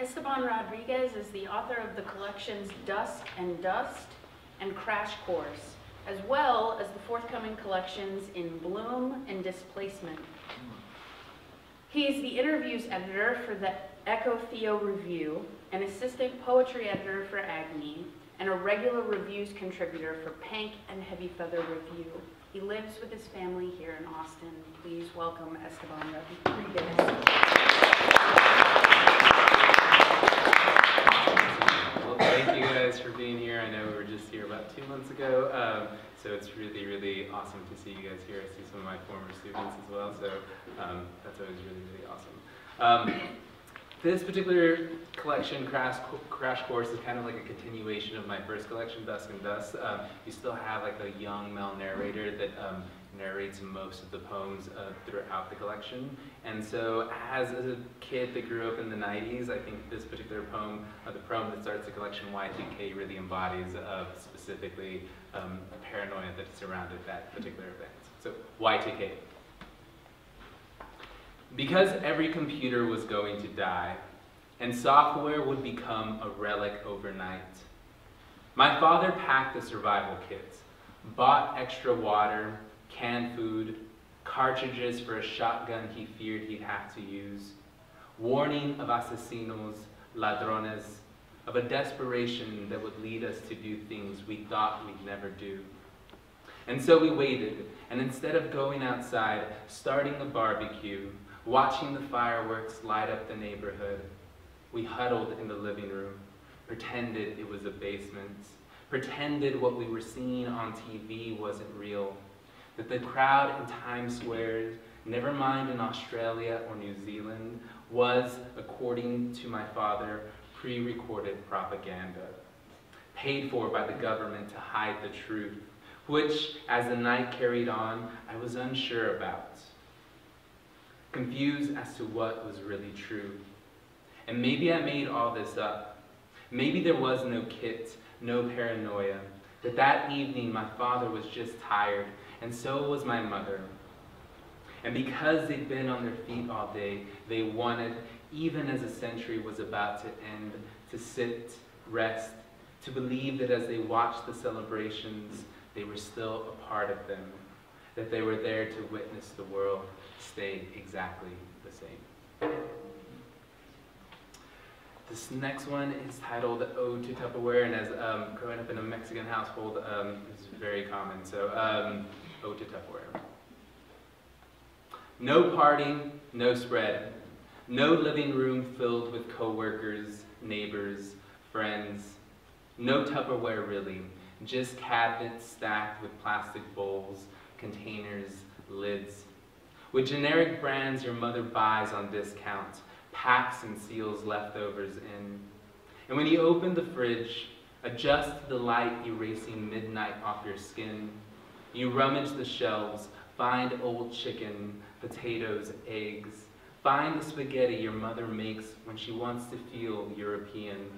Esteban Rodríguez is the author of the collections Dusk Dust and Crash Course, as well as the forthcoming collections In Bloom and Displacement. He is the interviews editor for the EcoTheo Review, an assistant poetry editor for AGNI, and a regular reviews contributor for PANK and Heavy Feather Review. He lives with his family here in Austin. Please welcome Esteban Rodríguez. Well, thank you guys for being here. I know we were just here about 2 months ago, so it's really, really awesome to see you guys here. I see some of my former students as well, so that's always really, really awesome. This particular collection, Crash Course, is kind of like a continuation of my first collection, Dusk Dust. You still have like a young male narrator that narrates most of the poems throughout the collection. And so as a kid that grew up in the 90s, I think this particular poem, the poem that starts the collection, Y2K, really embodies specifically paranoia that surrounded that particular event. So Y2K. Because every computer was going to die, and software would become a relic overnight, my father packed a survival kit, bought extra water, canned food, cartridges for a shotgun he feared he'd have to use, warning of asesinos, ladrones, of a desperation that would lead us to do things we thought we'd never do. And so we waited, and instead of going outside, starting a barbecue, watching the fireworks light up the neighborhood, we huddled in the living room, pretended it was a basement, pretended what we were seeing on TV wasn't real, that the crowd in Times Square, never mind in Australia or New Zealand, was, according to my father, pre-recorded propaganda, paid for by the government to hide the truth, which, as the night carried on, I was unsure about, confused as to what was really true. And maybe I made all this up. Maybe there was no kit, no paranoia, that evening my father was just tired, and so was my mother. And because they'd been on their feet all day, they wanted, even as a century was about to end, to sit, rest, to believe that as they watched the celebrations, they were still a part of them, that they were there to witness the world stay exactly the same. This next one is titled Ode to Tupperware, and as growing up in a Mexican household, it's very common, so Ode to Tupperware. No party, no spread, no living room filled with co-workers, neighbors, friends, no Tupperware really, just cabinets stacked with plastic bowls, containers, lids, with generic brands your mother buys on discount, packs and seals leftovers in. And when you open the fridge, adjust the light erasing midnight off your skin, you rummage the shelves, find old chicken, potatoes, eggs, find the spaghetti your mother makes when she wants to feel European,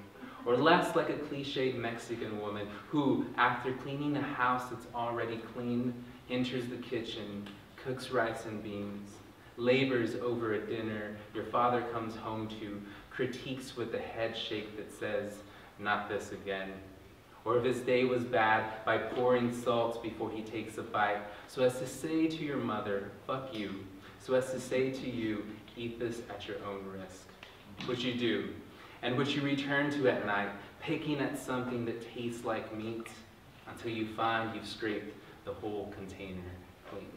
or less like a cliched Mexican woman who, after cleaning a house that's already clean, enters the kitchen, cooks rice and beans, labors over a dinner your father comes home to, critiques with a head shake that says, "Not this again." Or if his day was bad, by pouring salt before he takes a bite, so as to say to your mother, "Fuck you," so as to say to you, "Eat this at your own risk," which you do, and which you return to at night, picking at something that tastes like meat, until you find you've scraped the whole container clean.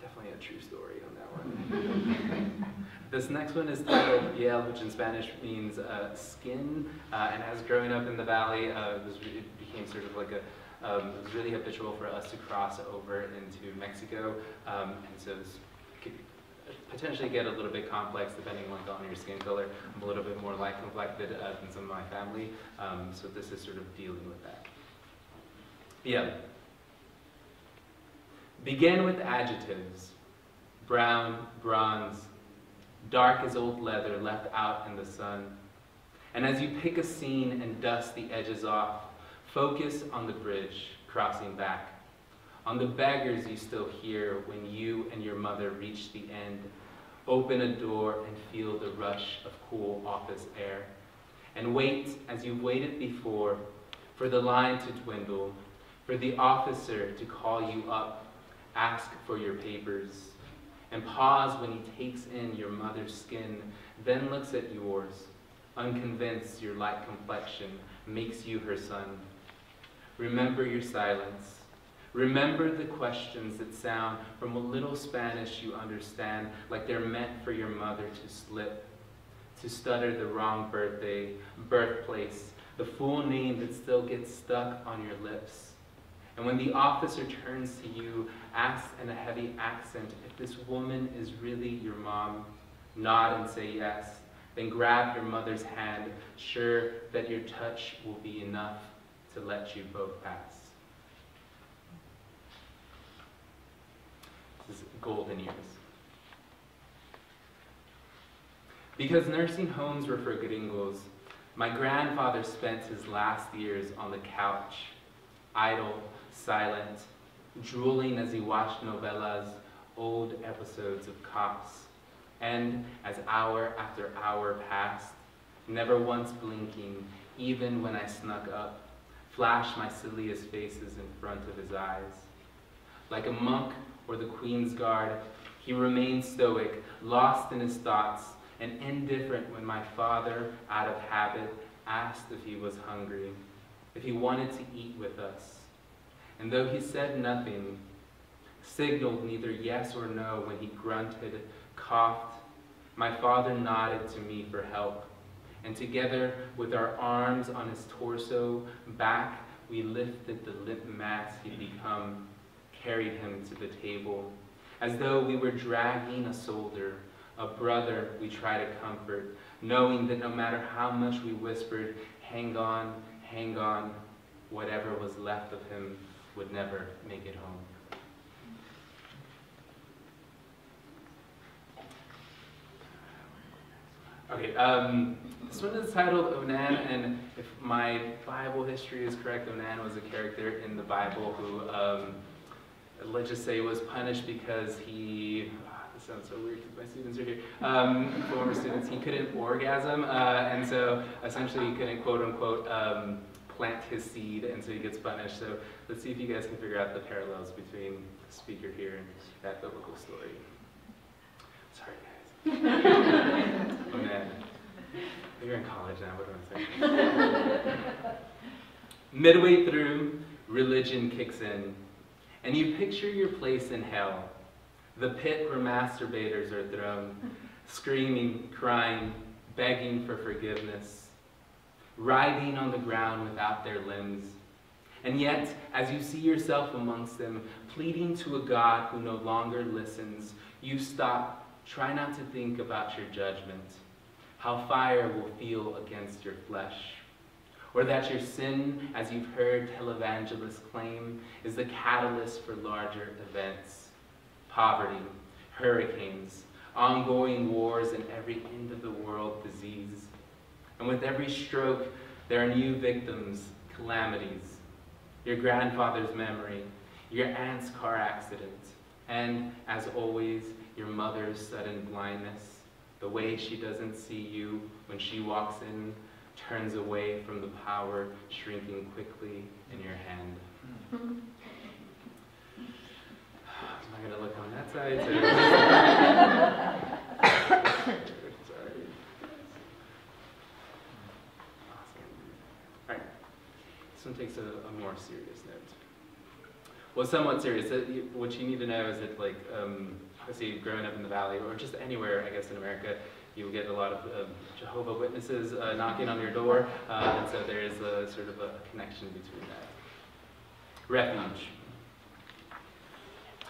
Definitely a true story on that one. This next one is titled Yale, which in Spanish means skin. And as growing up in the valley, it became sort of like it was really habitual for us to cross over into Mexico. And so this could potentially get a little bit complex depending on your skin color. I'm a little bit more light complected than some of my family. So this is sort of dealing with that. Yeah. Begin with adjectives: brown, bronze, dark as old leather left out in the sun. And as you pick a scene and dust the edges off, focus on the bridge crossing back, on the beggars you still hear when you and your mother reach the end, Open a door and feel the rush of cool office air. And wait, as you've waited before, for the line to dwindle, for the officer to call you up, ask for your papers, and pause when he takes in your mother's skin, then looks at yours, unconvinced your light complexion makes you her son. Remember your silence. Remember the questions that sound from a little Spanish you understand, like they're meant for your mother to slip, to stutter the wrong birthday, birthplace, the full name that still gets stuck on your lips. And when the officer turns to you, asks in a heavy accent if this woman is really your mom, nod and say yes, then grab your mother's hand, sure that your touch will be enough to let you both pass. This is golden years. Because nursing homes were for gringos, my grandfather spent his last years on the couch, idle, silent, drooling as he watched novellas, old episodes of Cops, and as hour after hour passed, never once blinking, even when I snuck up, flashed my silliest faces in front of his eyes. Like a monk or the Queen's Guard, he remained stoic, lost in his thoughts, and indifferent when my father, out of habit, asked if he was hungry, if he wanted to eat with us. And though he said nothing, signaled neither yes or no when he grunted, coughed, my father nodded to me for help. And together, with our arms on his torso, back, we lifted the limp mass he'd become, carried him to the table, as though we were dragging a soldier, a brother we try to comfort, knowing that no matter how much we whispered, hang on, whatever was left of him would never make it home. Okay, this one is titled Onan, and if my Bible history is correct, Onan was a character in the Bible who, let's just say, was punished because he, this sounds so weird because my students are here, former students, he couldn't orgasm, and so essentially he couldn't quote unquote plant his seed, and so he gets punished. So let's see if you guys can figure out the parallels between the speaker here and that biblical story. Sorry guys. Oh man. You're in college now, what do I say? Midway through, religion kicks in, and you picture your place in hell, the pit where masturbators are thrown, screaming, crying, begging for forgiveness, writhing on the ground without their limbs. And yet, as you see yourself amongst them, pleading to a God who no longer listens, you stop, try not to think about your judgment, how fire will feel against your flesh, or that your sin, as you've heard televangelists claim, is the catalyst for larger events, poverty, hurricanes, ongoing wars, and every end-of-the-world disease. And with every stroke, there are new victims, calamities, your grandfather's memory, your aunt's car accident, and, as always, your mother's sudden blindness, the way she doesn't see you when she walks in, turns away from the power shrinking quickly in your hand. Am I going to look on that side too? Sorry. Awesome. All right. This one takes a more serious note. Well, somewhat serious. What you need to know is that, like, obviously, growing up in the Valley, or just anywhere, I guess, in America, you will get a lot of Jehovah's Witnesses knocking on your door, and so there is a sort of a connection between that. Refuge.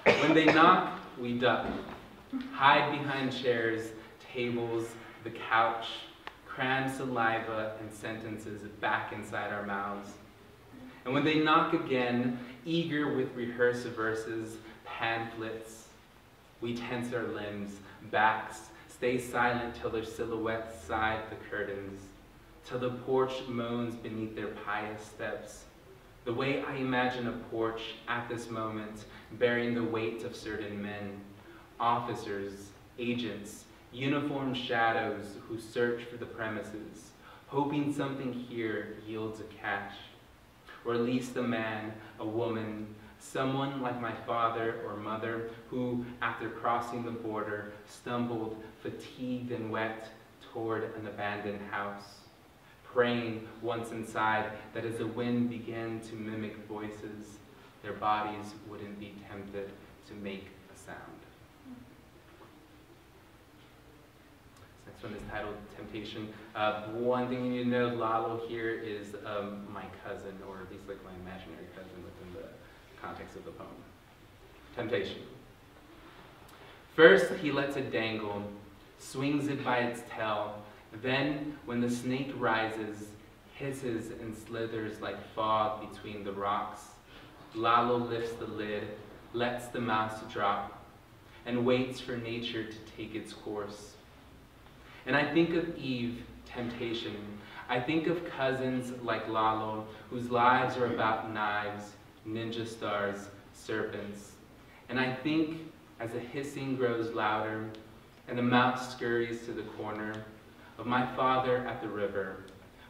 When they knock, we duck, hide behind chairs, tables, the couch, cram saliva and sentences back inside our mouths. And when they knock again, eager with rehearsed verses, pamphlets, we tense our limbs, backs, stay silent till their silhouettes side the curtains, till the porch moans beneath their pious steps. The way I imagine a porch at this moment, bearing the weight of certain men, officers, agents, uniformed shadows who search for the premises, hoping something here yields a catch. Or at least a man, a woman, someone like my father or mother who, after crossing the border, stumbled, fatigued and wet, toward an abandoned house, praying once inside that as the wind began to mimic voices, their bodies wouldn't be tempted to make a sound. This next one is titled Temptation. One thing you need to know, Lalo here is my cousin, or at least like my imaginary cousin within the context of the poem. Temptation. First, he lets it dangle, swings it by its tail. Then, when the snake rises, hisses and slithers like fog between the rocks, Lalo lifts the lid, lets the mouse drop, and waits for nature to take its course. And I think of Eve, temptation. I think of cousins like Lalo, whose lives are about knives, ninja stars, serpents. And I think, as the hissing grows louder, and the mouse scurries to the corner, of my father at the river,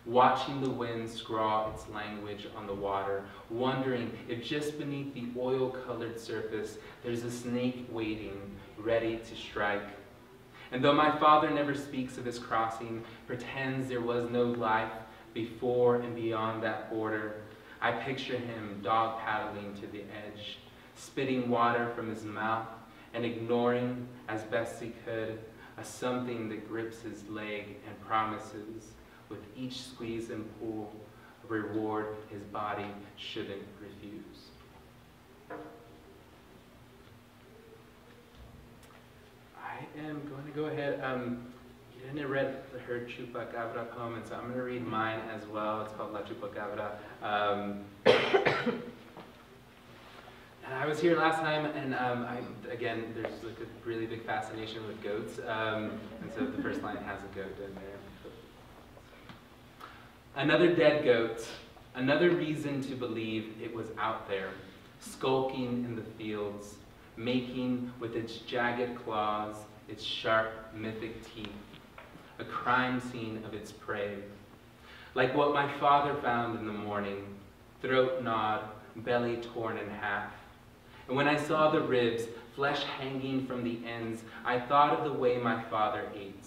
watching the wind scrawl its language on the water, wondering if just beneath the oil-colored surface there's a snake waiting, ready to strike. And though my father never speaks of his crossing, pretends there was no life before and beyond that border, I picture him dog paddling to the edge, spitting water from his mouth and ignoring, as best he could, a something that grips his leg and promises, with each squeeze and pull, a reward his body shouldn't refuse. I am going to go ahead. You didn't read her Chupacabra poem, and so I'm going to read mine as well. It's called La Chupacabra. And I was here last time, and again, there's like a really big fascination with goats, and so the first line has a goat in there. Another dead goat, another reason to believe it was out there, skulking in the fields, making with its jagged claws, its sharp, mythic teeth, a crime scene of its prey. Like what my father found in the morning, throat gnawed, belly torn in half. And when I saw the ribs, flesh hanging from the ends, I thought of the way my father ate,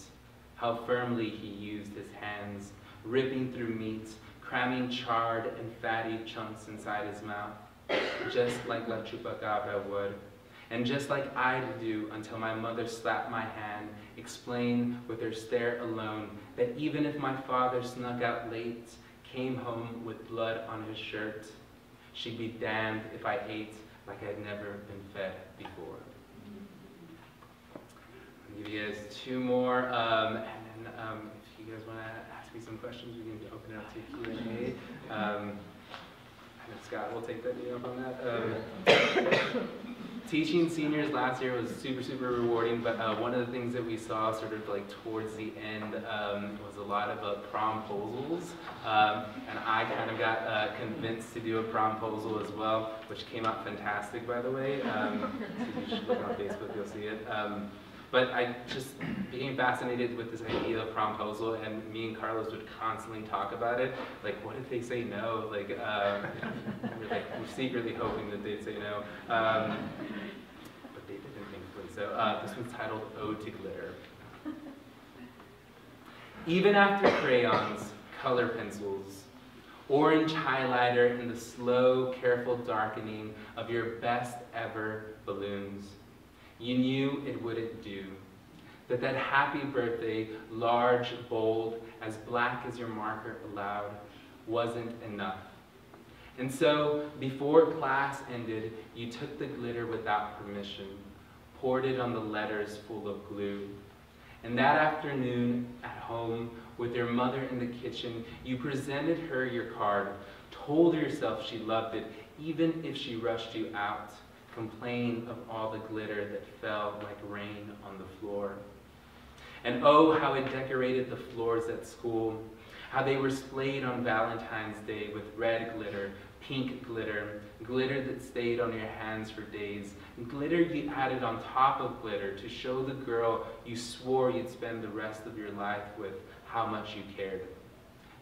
how firmly he used his hands, ripping through meat, cramming charred and fatty chunks inside his mouth, just like La Chupacabra would, and just like I'd do until my mother slapped my hand, explain with her stare alone that even if my father snuck out late, came home with blood on his shirt, she'd be damned if I ate like I'd never been fed before. I'll give you guys two more, and then if you guys want to ask me some questions, we can open it up to Q&A. I know Scott will take that up on that. Teaching seniors last year was super, super rewarding, but one of the things that we saw sort of like towards the end was a lot of promposals, and I kind of got convinced to do a promposal as well, which came out fantastic, by the way. So you should look on Facebook, you'll see it. But I just became fascinated with this idea of promposal, and me and Carlos would constantly talk about it. Like, what if they say no? Like, we're secretly hoping that they'd say no. But they didn't, thankfully. So this one's titled Ode to Glitter. Even after crayons, color pencils, orange highlighter, and the slow, careful darkening of your best ever balloons, you knew it wouldn't do. That happy birthday, large, bold, as black as your marker allowed, wasn't enough. And so, before class ended, you took the glitter without permission, poured it on the letters full of glue. And that afternoon, at home, with your mother in the kitchen, you presented her your card, told yourself she loved it, even if she rushed you out, complain of all the glitter that fell like rain on the floor. And oh, how it decorated the floors at school, how they were splayed on Valentine's Day with red glitter, pink glitter, glitter that stayed on your hands for days, glitter you added on top of glitter to show the girl you swore you'd spend the rest of your life with how much you cared.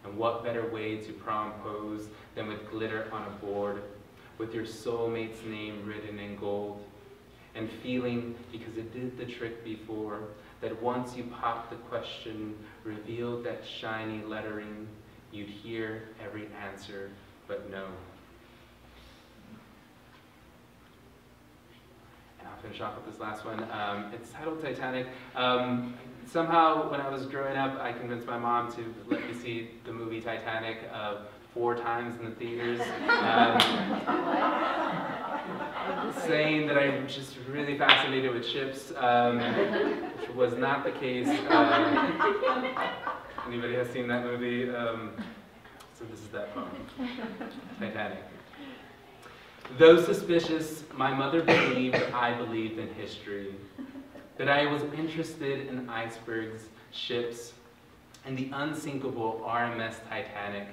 And what better way to propose than with glitter on a board, with your soulmate's name written in gold, and feeling, because it did the trick before, that once you popped the question, revealed that shiny lettering, you'd hear every answer but no. And I'll finish off with this last one. It's titled Titanic. Somehow, when I was growing up, I convinced my mom to let me see the movie Titanic 4 times in the theaters. Saying that I'm just really fascinated with ships, which was not the case. Anybody has seen that movie? So this is that poem, Titanic. Though suspicious, my mother believed I believed in history, that I was interested in icebergs, ships, and the unsinkable RMS Titanic,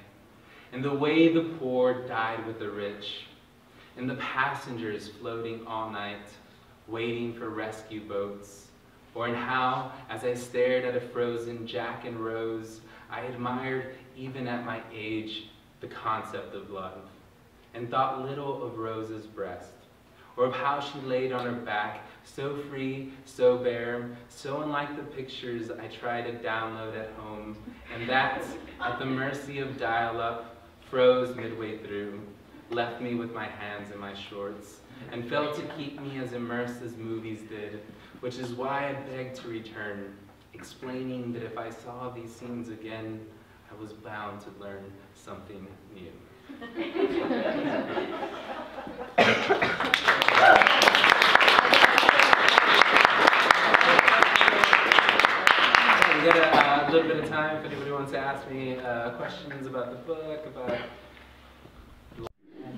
and the way the poor died with the rich, and the passengers floating all night, waiting for rescue boats, or in how, as I stared at a frozen Jack and Rose, I admired, even at my age, the concept of love, and thought little of Rose's breast, or of how she laid on her back, so free, so bare, so unlike the pictures I try to download at home, and that, at the mercy of dial-up, froze midway through, left me with my hands in my shorts, and failed to keep me as immersed as movies did, which is why I begged to return, explaining that if I saw these scenes again, I was bound to learn something new. We got a little bit of time if anybody wants to ask me questions about the book, about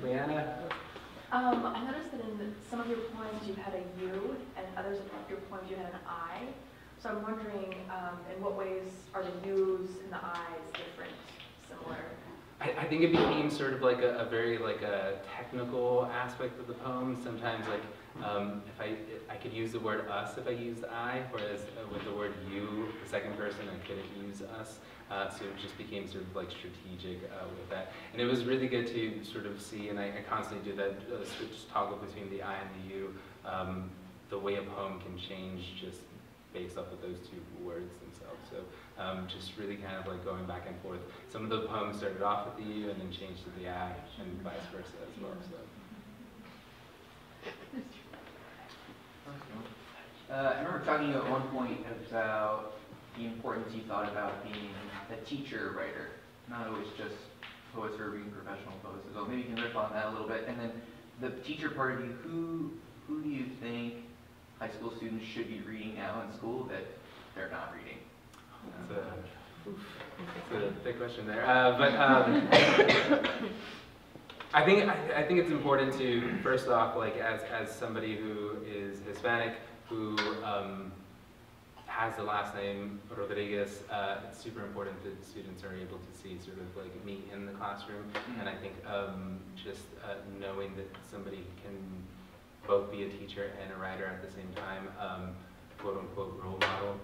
Leanna. I noticed that in some of your poems you had a U, and others of your poems you had an I. So I'm wondering, in what ways are the U's and the I's different, similar? I think it became sort of like a very like a technical aspect of the poem. Sometimes like if I could use the word us if I used I, whereas with the word you, the second person, I couldn't use us. So it just became sort of like strategic with that. And it was really good to sort of see, and I constantly do that, switch toggle between the I and the you, the way a poem can change just based off of those 2 words themselves. So just really kind of like going back and forth. Some of the poems started off with the you and then changed to the I, and vice versa as well. So. I remember talking to you at one point about the importance you thought about being a teacher writer, not always just poets who are reading professional poets. So maybe you can riff on that a little bit. And then the teacher part of you, who do you think high school students should be reading now in school that they're not reading? That's a big question there. I think it's important to, first off, like as somebody who is Hispanic, who has the last name Rodriguez, it's super important that students are able to see sort of like me in the classroom. And I think just knowing that somebody can both be a teacher and a writer at the same time, quote unquote role model,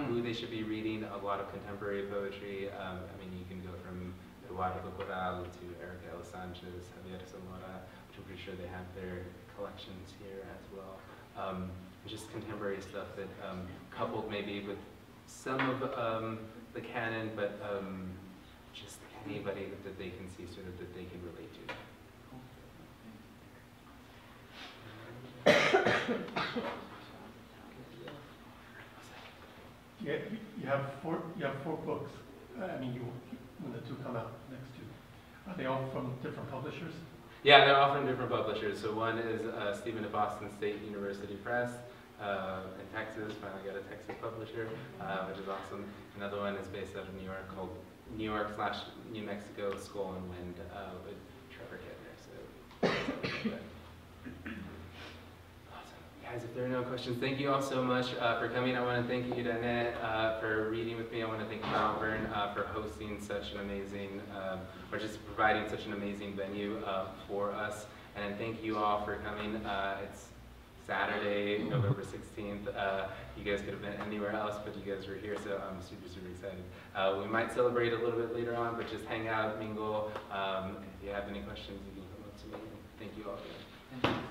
who they should be reading, a lot of contemporary poetry. I mean, you can go from Eduardo Corral to Erica L. Sanchez, Javier Zamora, which I'm pretty sure they have their collections here as well. Just contemporary stuff that coupled maybe with some of the canon, but just anybody that they can see sort of that they can relate to. Yeah, you have four books. I mean, when the 2 come out next to, are they all from different publishers? Yeah, they're all from different publishers. So one is Stephen at Boston State University Press in Texas. Finally got a Texas publisher, which is awesome. Another one is based out of New York, called New York/New Mexico Skull and Wind with Trevor Kidner. So. Awesome. Yeah, Guys, if there are no questions, thank you all so much for coming. I want to thank you, Danette, for reading with me. I want to thank Malvern for hosting such an amazing, or just providing such an amazing venue for us. And thank you all for coming. It's Saturday, November 16th. You guys could have been anywhere else, but you guys were here, so I'm super, super excited. We might celebrate a little bit later on, but just hang out, mingle. If you have any questions, you can come up to me. Thank you all again. Thank you.